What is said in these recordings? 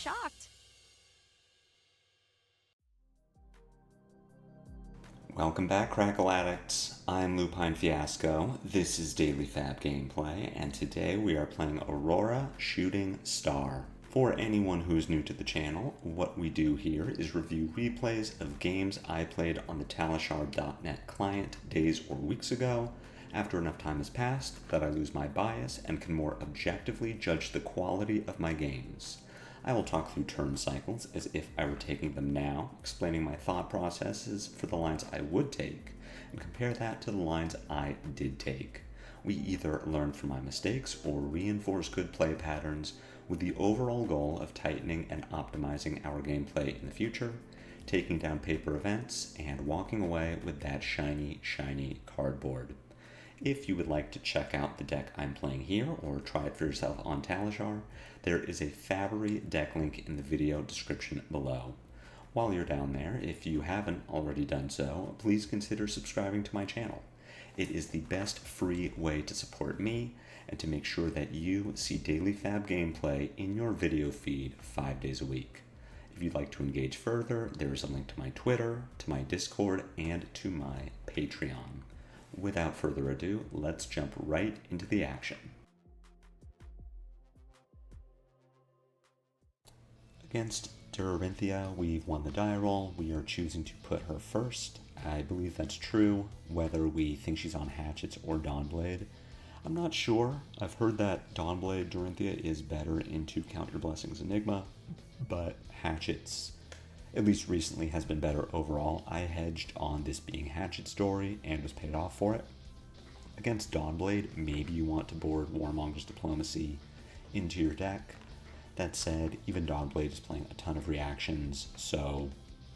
shocked. Welcome back, Crackle Addicts. I'm Lupine Fiasco. This is Daily FaB Gameplay, and today we are playing Aurora Shooting Star. For anyone who is new to the channel, what we do here is review replays of games I played on the Talishar.net client days or weeks ago, after enough time has passed that I lose my bias and can more objectively judge the quality of my games. I will talk through turn cycles as if I were taking them now, explaining my thought processes for the lines I would take, and compare that to the lines I did take. We either learn from my mistakes or reinforce good play patterns with the overall goal of tightening and optimizing our gameplay in the future, taking down paper events, and walking away with that shiny, shiny cardboard. If you would like to check out the deck I'm playing here or try it for yourself on Talishar, there is a FaB deck link in the video description below. While you're down there, if you haven't already done so, please consider subscribing to my channel. It is the best free way to support me and to make sure that you see daily FaB gameplay in your video feed 5 days a week. If you'd like to engage further, there is a link to my Twitter, to my Discord, and to my Patreon. Without further ado, let's jump right into the action. Against Dorinthea, we've won the die roll. We are choosing to put her first. I believe that's true, whether we think she's on Hatchets or Dawnblade. I'm not sure. I've heard that Dawnblade Dorinthea is better into Count Your Blessings Enigma, but Hatchets, at least recently, has been better overall. I hedged on this being Hatchet's story and was paid off for it. Against Dawnblade, maybe you want to board Warmonger's Diplomacy into your deck. That said, even Dawnblade is playing a ton of reactions, so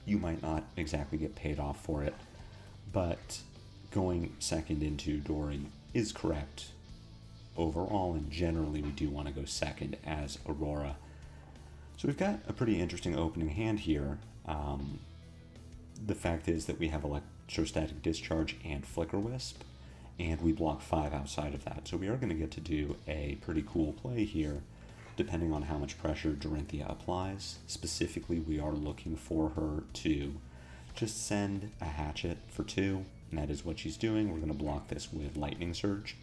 you might not exactly get paid off for it. But going second into Dory is correct overall, and generally we do want to go second as Aurora. So we've got a pretty interesting opening hand here. The fact is that we have Electrostatic Discharge and Flicker Wisp, and we block 5 outside of that. So we are going to get to do a pretty cool play here, depending on how much pressure Dorinthea applies. Specifically, we are looking for her to just send a Hatchet for 2, and that is what she's doing. We're going to block this with Lightning Surge,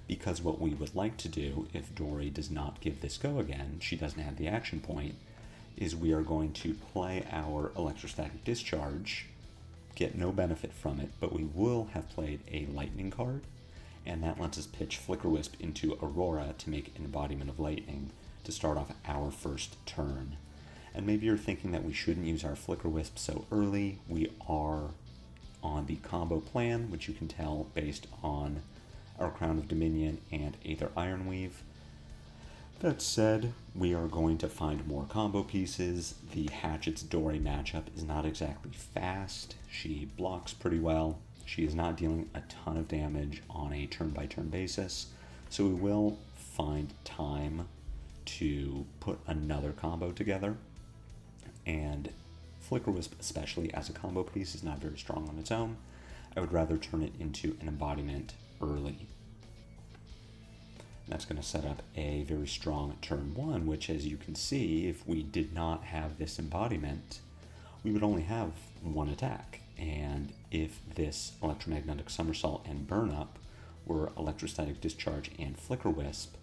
because what we would like to do, if Dory does not give this go again, she doesn't have the action point, is we are going to play our Electrostatic Discharge, get no benefit from it, but we will have played a Lightning card, and that lets us pitch Flicker Wisp into Aurora to make an embodiment of Lightning to start off our first turn. And maybe you're thinking that we shouldn't use our Flicker Wisp so early. We are on the combo plan, which you can tell based on our Crown of Dominion and Aether Ironweave. That said, we are going to find more combo pieces. The Hatchet's Dory matchup is not exactly fast. She blocks pretty well. She is not dealing a ton of damage on a turn-by-turn basis, so we will find time to put another combo together. And Flicker Wisp, especially as a combo piece, is not very strong on its own. I would rather turn it into an embodiment early. That's going to set up a very strong turn 1, which, as you can see, if we did not have this embodiment, we would only have 1 attack. And if this Electromagnetic Somersault and Burn Up were Electrostatic Discharge and Flicker Wisp,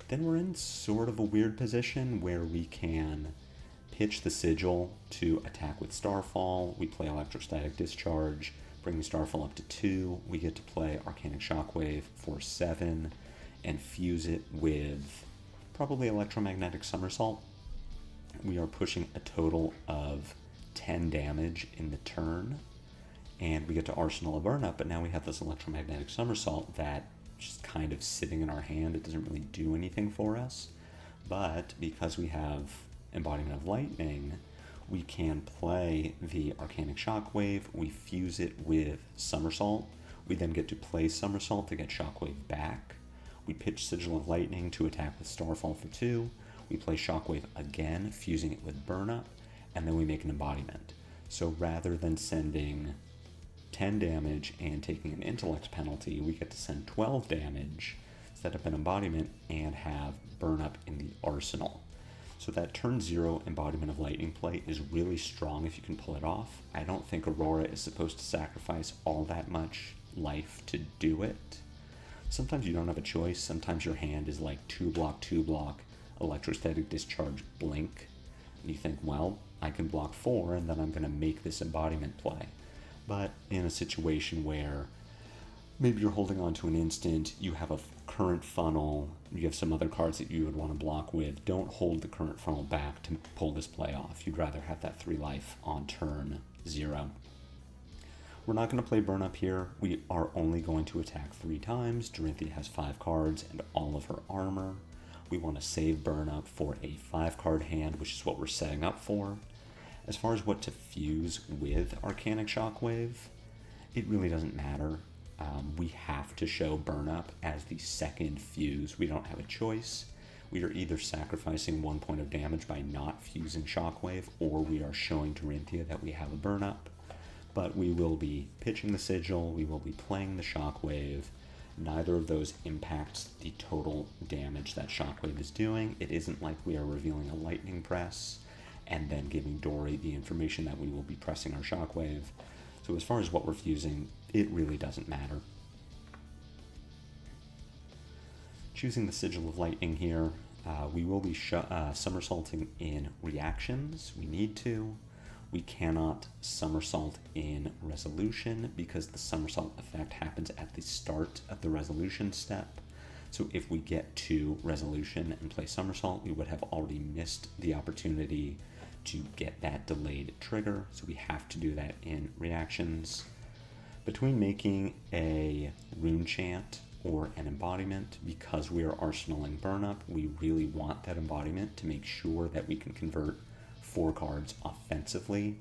then we're in sort of a weird position where we can pitch the Sigil to attack with Starfall. We play Electrostatic Discharge, bring the Starfall up to 2. We get to play Arcanic Shockwave for 7 and fuse it with probably Electromagnetic Somersault. We are pushing a total of 10 damage in the turn, and we get to Arsenal a Burn Up, but now we have this Electromagnetic Somersault that just kind of sitting in our hand. It doesn't really do anything for us, but because we have Embodiment of Lightning, we can play the Arcanic Shockwave, we fuse it with Somersault, we then get to play Somersault to get Shockwave back, we pitch Sigil of Lightning to attack with Starfall for 2, we play Shockwave again, fusing it with Burn Up, and then we make an embodiment. So rather than sending 10 damage and taking an intellect penalty, we get to send 12 damage, set up an embodiment, and have Burn Up in the arsenal. So that turn 0 embodiment of lightning play is really strong if you can pull it off. I don't think Aurora is supposed to sacrifice all that much life to do it. Sometimes you don't have a choice. Sometimes your hand is like 2 block, electrostatic discharge, blink. And you think, well, I can block 4 and then I'm going to make this embodiment play. But in a situation where maybe you're holding on to an instant, you have a current funnel, you have some other cards that you would want to block with, don't hold the current funnel back to pull this play off. You'd rather have that 3 life on turn 0. We're not going to play burn up here. We are only going to attack 3 times. Dorinthea has 5 cards and all of her armor. We want to save burn up for a 5-card hand, which is what we're setting up for. As far as what to fuse with Arcanic Shockwave, it really doesn't matter. We have to show burn up as the second fuse. We don't have a choice. We are either sacrificing 1 point of damage by not fusing Shockwave, or we are showing Dorinthea that we have a burn up. But we will be pitching the Sigil, we will be playing the Shockwave. Neither of those impacts the total damage that Shockwave is doing. It isn't like we are revealing a Lightning Press and then giving Dory the information that we will be pressing our Shockwave. So as far as what we're fusing, it really doesn't matter. Choosing the Sigil of Lightning here, we will be somersaulting in reactions. We need to. We cannot somersault in resolution because the somersault effect happens at the start of the resolution step. So if we get to resolution and play somersault, we would have already missed the opportunity to get that delayed trigger. So we have to do that in reactions. Between making a rune chant or an embodiment, because we are arsenaling burn up, we really want that embodiment to make sure that we can convert 4 cards offensively.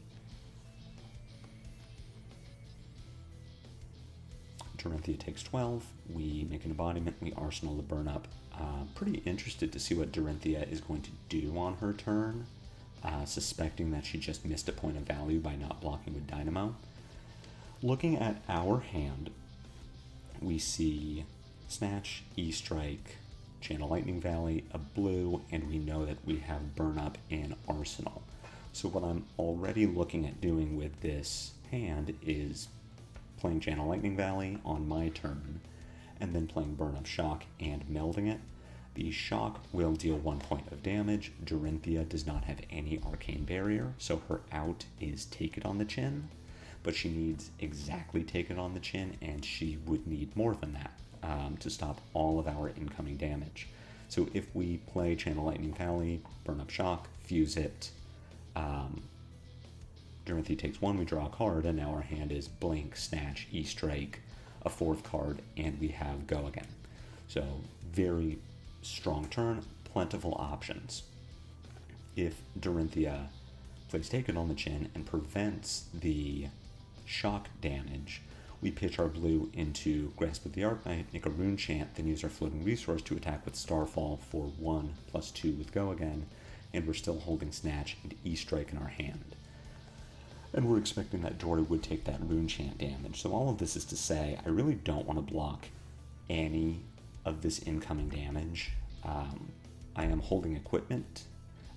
Dorinthea takes 12. We make an embodiment. We arsenal the burn up. Pretty interested to see what Dorinthea is going to do on her turn, suspecting that she just missed a point of value by not blocking with Dynamo. Looking at our hand, we see Snatch, E-Strike, Channel Lightning Valley, a blue, and we know that we have burn up in Arsenal. So what I'm already looking at doing with this hand is playing Channel Lightning Valley on my turn, and then playing Burn Up Shock and melding it. The Shock will deal 1 point of damage. Dorinthea does not have any Arcane Barrier, so her out is Take It on the Chin, but she needs exactly Take It on the Chin, and she would need more than that to stop all of our incoming damage. So if we play Channel Lightning Valley, Burn Up Shock, fuse it, Dorinthea takes 1, we draw a card, and now our hand is Blink, Snatch, E-Strike, a 4th card, and we have Go Again. So very strong turn, plentiful options. If Dorinthea plays Take It on the Chin and prevents the shock damage, we pitch our blue into Grasp of the Arcanite, make a rune chant, then use our floating resource to attack with Starfall for 1+2 with Go Again, and we're still holding Snatch and E-Strike in our hand. And we're expecting that Dory would take that rune chant damage. So all of this is to say, I really don't want to block any of this incoming damage. I am holding equipment.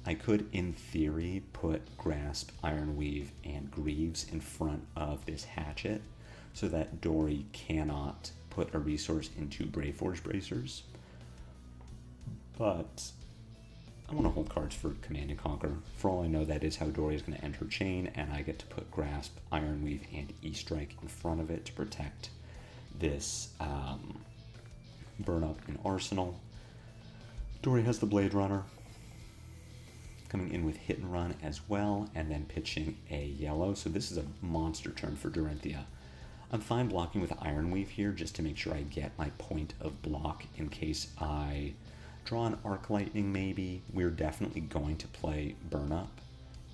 I could, in theory, put Grasp, Ironweave, and Greaves in front of this hatchet so that Dory cannot put a resource into Braveforge Bracers. But I want to hold cards for Command and Conquer. For all I know, that is how Dory is going to end her chain, and I get to put Grasp, Ironweave, and E-Strike in front of it to protect this burn up in Arsenal. Dory has the Blade Runner, coming in with Hit and Run as well, and then pitching a yellow. So this is a monster turn for Dorinthea. I'm fine blocking with Ironweave here just to make sure I get my point of block in case I draw an Arc Lightning maybe. We're definitely going to play Burn Up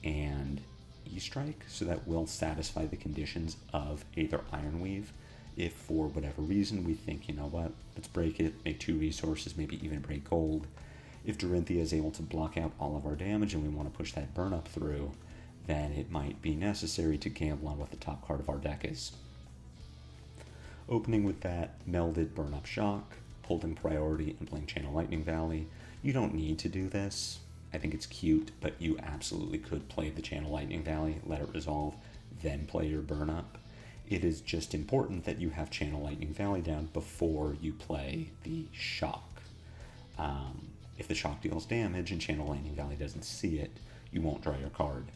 and E-Strike, so that will satisfy the conditions of either Ironweave. If for whatever reason we think, you know what, let's break it, make 2 resources, maybe even break gold. If Dorinthea is able to block out all of our damage and we want to push that Burn Up through, then it might be necessary to gamble on what the top card of our deck is. Opening with that melded Burn Up Shock, holding priority and playing Channel Lightning Valley. You don't need to do this. I think it's cute, but you absolutely could play the Channel Lightning Valley, let it resolve, then play your burn up. It is just important that you have Channel Lightning Valley down before you play the shock. If the shock deals damage and Channel Lightning Valley doesn't see it, you won't draw your card.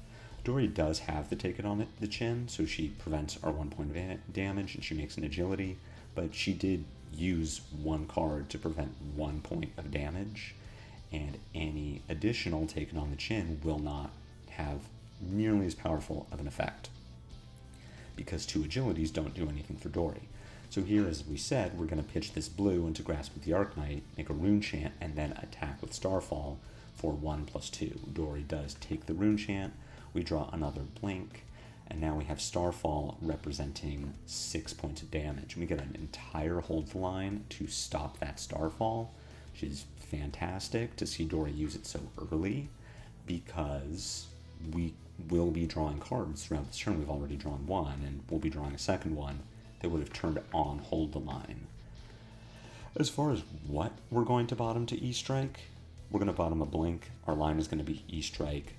Dory does have the Take It on the Chin, so she prevents our 1 point of damage and she makes an agility, but she did use one card to prevent 1 point of damage, and any additional Take It on the Chin will not have nearly as powerful of an effect, because 2 agilities don't do anything for Dory. So here, as we said, we're going to pitch this blue into Grasp with the Arknight, make a Rune Chant, and then attack with Starfall for 1+2. Dory does take the Rune Chant, we draw another blink, and now we have Starfall representing 6 points of damage. We get an entire hold the line to stop that Starfall, which is fantastic to see Dory use it so early, because we will be drawing cards throughout this turn. We've already drawn one, and we'll be drawing a second one that would have turned on Hold the Line. As far as what we're going to bottom to E-Strike, we're going to bottom a blink. Our line is going to be E-Strike,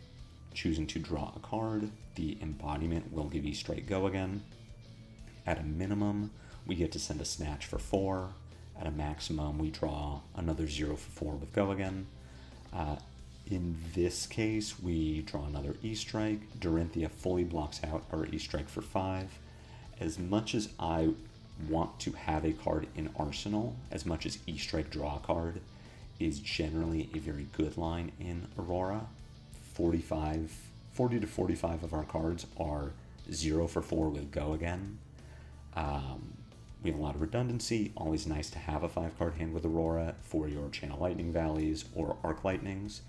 choosing to draw a card. The embodiment will give E-Strike Go Again. At a minimum, we get to send a Snatch for 4. At a maximum, we draw another 0 for 4 with Go Again. In this case, we draw another E-Strike. Dorinthea fully blocks out our E-Strike for 5. As much as I want to have a card in Arsenal, as much as E-Strike draw a card is generally a very good line in Aurora, 40 to 45 of our cards are 0 for 4 with Go Again. We have a lot of redundancy, always nice to have a 5-card hand with Aurora for your Channel Lightning Valleys or Arc Lightnings.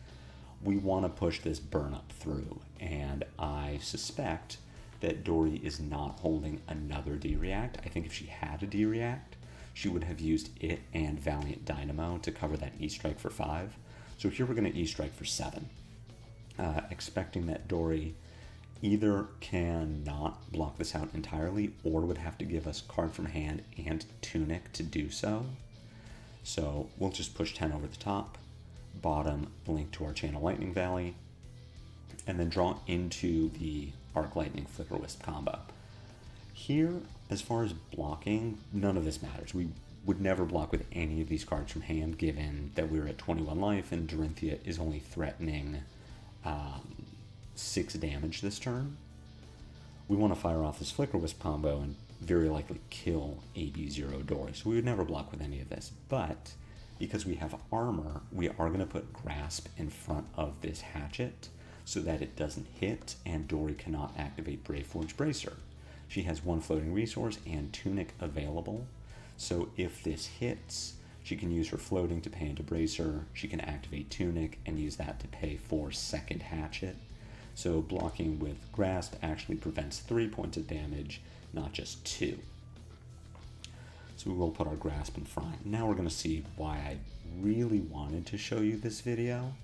We want to push this burn up through, and I suspect that Dory is not holding another D-React. I think if she had a D-React, she would have used it and Valiant Dynamo to cover that E-Strike for 5. So here we're going to E-Strike for 7. Expecting that Dory either cannot block this out entirely or would have to give us card from hand and Tunic to do so. So we'll just push 10 over the top, bottom blink to our Channel Lightning Valley, and then draw into the Arc Lightning Flicker Wisp combo. Here, as far as blocking, none of this matters. We would never block with any of these cards from hand, given that we're at 21 life and Dorinthea is only threatening 6 damage this turn. We want to fire off this Flicker Wisp combo and very likely kill AB0 Dory, so we would never block with any of this. But because we have armor, we are going to put Grasp in front of this Hatchet so that it doesn't hit and Dory cannot activate Brave Forge Bracer. She has 1 floating resource and Tunic available, so if this hits, she can use her floating to pay into Bracer, she can activate Tunic and use that to pay for second Hatchet. So blocking with Grasp actually prevents 3 points of damage, not just 2. So we will put our Grasp in front. Now we're going to see why I really wanted to show you this video.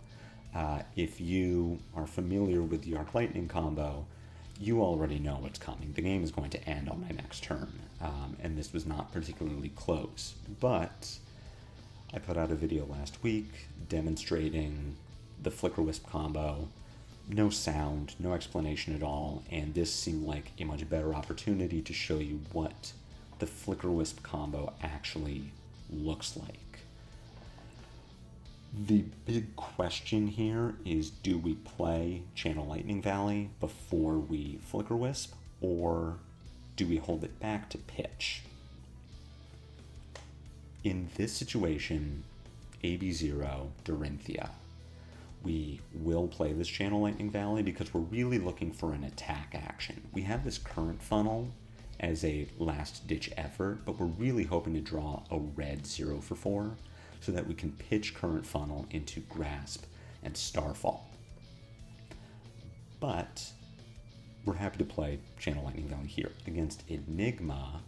If you are familiar with the Arc Lightning combo, you already know what's coming. The game is going to end on my next turn, and this was not particularly close. But I put out a video last week demonstrating the Flicker Wisp combo. No sound, no explanation at all, and this seemed like a much better opportunity to show you what the Flicker Wisp combo actually looks like. The big question here is, do we play Channel Lightning Valley before we Flicker Wisp, or do we hold it back to pitch? In this situation, AB0, Dorinthea, we will play this Channel Lightning Valley because we're really looking for an attack action. We have this current funnel as a last-ditch effort, but we're really hoping to draw a red 0 for 4 so that we can pitch current funnel into Grasp and Starfall. But we're happy to play Channel Lightning Valley here. Against Enigma,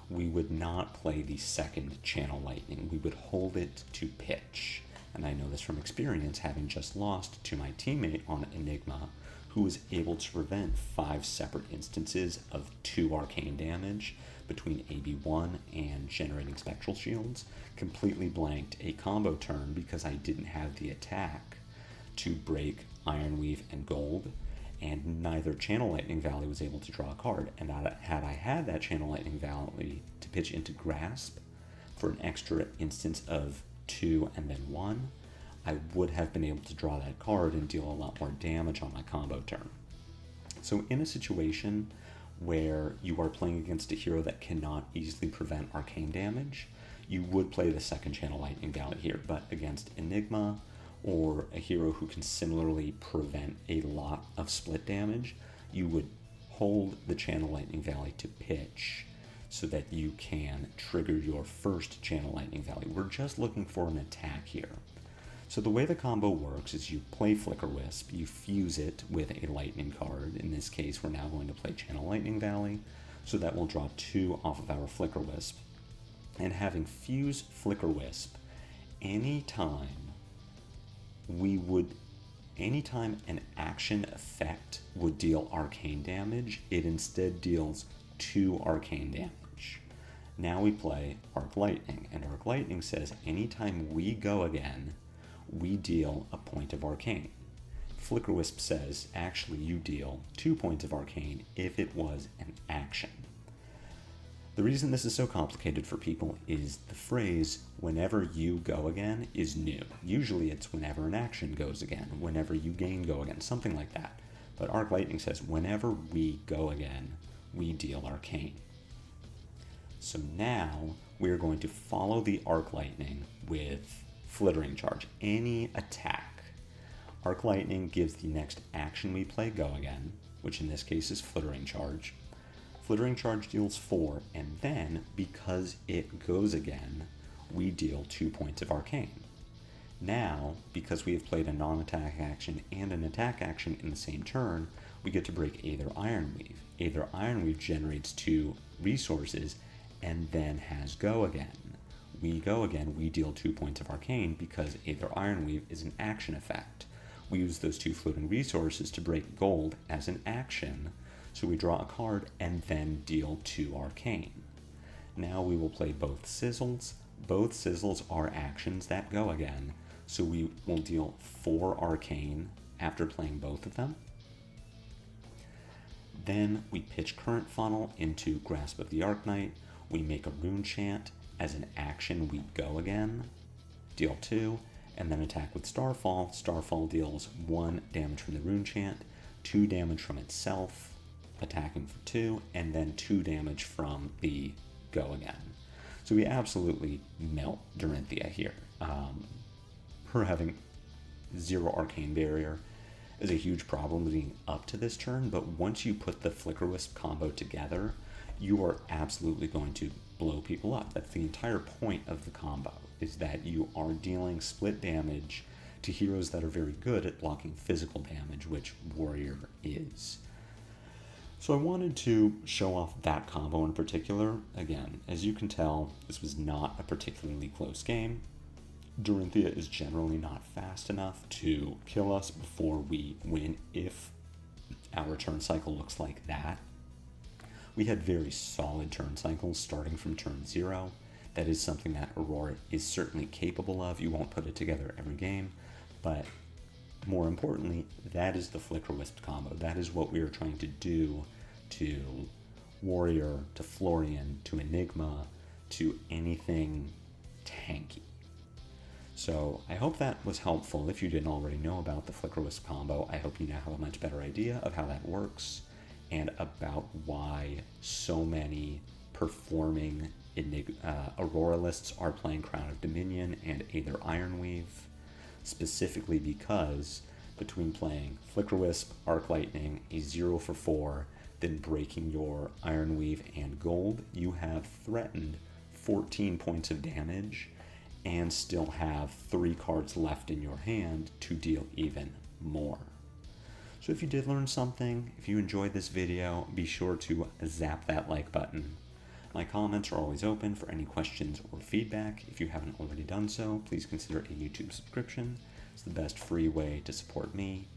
we would not play the second Channel Lightning. We would hold it to pitch. And I know this from experience, having just lost to my teammate on Enigma, who was able to prevent 5 separate instances of 2 arcane damage between AB1 and generating Spectral Shields, completely blanked a combo turn because I didn't have the attack to break Ironweave and Gold, and neither Channel Lightning Valley was able to draw a card. And had I had that Channel Lightning Valley to pitch into Grasp for an extra instance of 2 and then 1, I would have been able to draw that card and deal a lot more damage on my combo turn. So in a situation where you are playing against a hero that cannot easily prevent arcane damage, you would play the second Channel Lightning Valley here, but against Enigma or a hero who can similarly prevent a lot of split damage, you would hold the Channel Lightning Valley to pitch so that you can trigger your first Channel Lightning Valley. We're just looking for an attack here. So the way the combo works is you play Flicker Wisp, you fuse it with a lightning card. In this case, we're now going to play Channel Lightning Valley, so that will draw 2 off of our Flicker Wisp. And having fused Flicker Wisp, anytime an action effect would deal arcane damage, it instead deals 2 arcane damage. Now we play Arc Lightning, and Arc Lightning says anytime we go again, we deal a point of arcane. Flicker Wisp says actually you deal 2 points of arcane if it was an action. The reason this is so complicated for people is the phrase "whenever you go again" is new. Usually it's whenever an action goes again, whenever you gain go again, something like that. But Arc Lightning says whenever we go again, we deal arcane. So now we're going to follow the Arc Lightning with Flittering Charge. Any attack. Arc Lightning gives the next action we play go again, which in this case is Flittering Charge. Flittering Charge deals 4, and then, because it goes again, we deal 2 points of arcane. Now, because we have played a non-attack action and an attack action in the same turn, we get to break Aether Ironweave. Aether Ironweave generates 2 resources and then has go again. We go again, we deal 2 points of arcane because Aether Ironweave is an action effect. We use those 2 floating resources to break gold as an action, so we draw a card and then deal 2 arcane. Now we will play both Sizzles. Both Sizzles are actions that go again, so we will deal 4 arcane after playing both of them. Then we pitch Current Funnel into Grasp of the Arknight. We make a Rune Chant. As an action, we go again, deal 2, and then attack with Starfall. Starfall deals 1 damage from the Rune Chant, 2 damage from itself, attacking for 2, and then 2 damage from the go again. So we absolutely melt Dorinthea here. Her having 0 arcane barrier is a huge problem leading up to this turn, but once you put the Flicker Wisp combo together, you are absolutely going to blow people up. That's the entire point of the combo, is that you are dealing split damage to heroes that are very good at blocking physical damage, which Warrior is. So I wanted to show off that combo in particular. Again, as you can tell, this was not a particularly close game. Dorinthea is generally not fast enough to kill us before we win if our turn cycle looks like that. We had very solid turn cycles starting from turn 0. That is something that Aurora is certainly capable of. You won't put it together every game, but more importantly, that is the Flicker Wisp combo. That is what we are trying to do to Warrior, to Florian, to Enigma, to anything tanky. So I hope that was helpful. If you didn't already know about the Flicker Wisp combo, I hope you now have a much better idea of how that works and about why so many performing Aurora lists are playing Crown of Dominion and Aether Ironweave, specifically because between playing Flicker Wisp, Arc Lightning, a 0 for 4, then breaking your Ironweave and Gold, you have threatened 14 points of damage and still have 3 cards left in your hand to deal even more. So if you did learn something, if you enjoyed this video, be sure to zap that like button. My comments are always open for any questions or feedback. If you haven't already done so, please consider a YouTube subscription. It's the best free way to support me.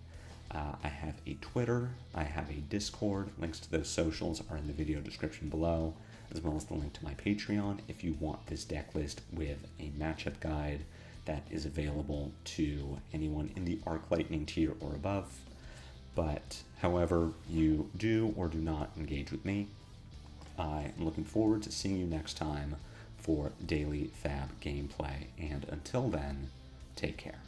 I have a Twitter, I have a Discord. Links to those socials are in the video description below, as well as the link to my Patreon if you want this deck list with a matchup guide that is available to anyone in the Arc Lightning tier or above. But however you do or do not engage with me, I am looking forward to seeing you next time for daily FaB gameplay. And until then, take care.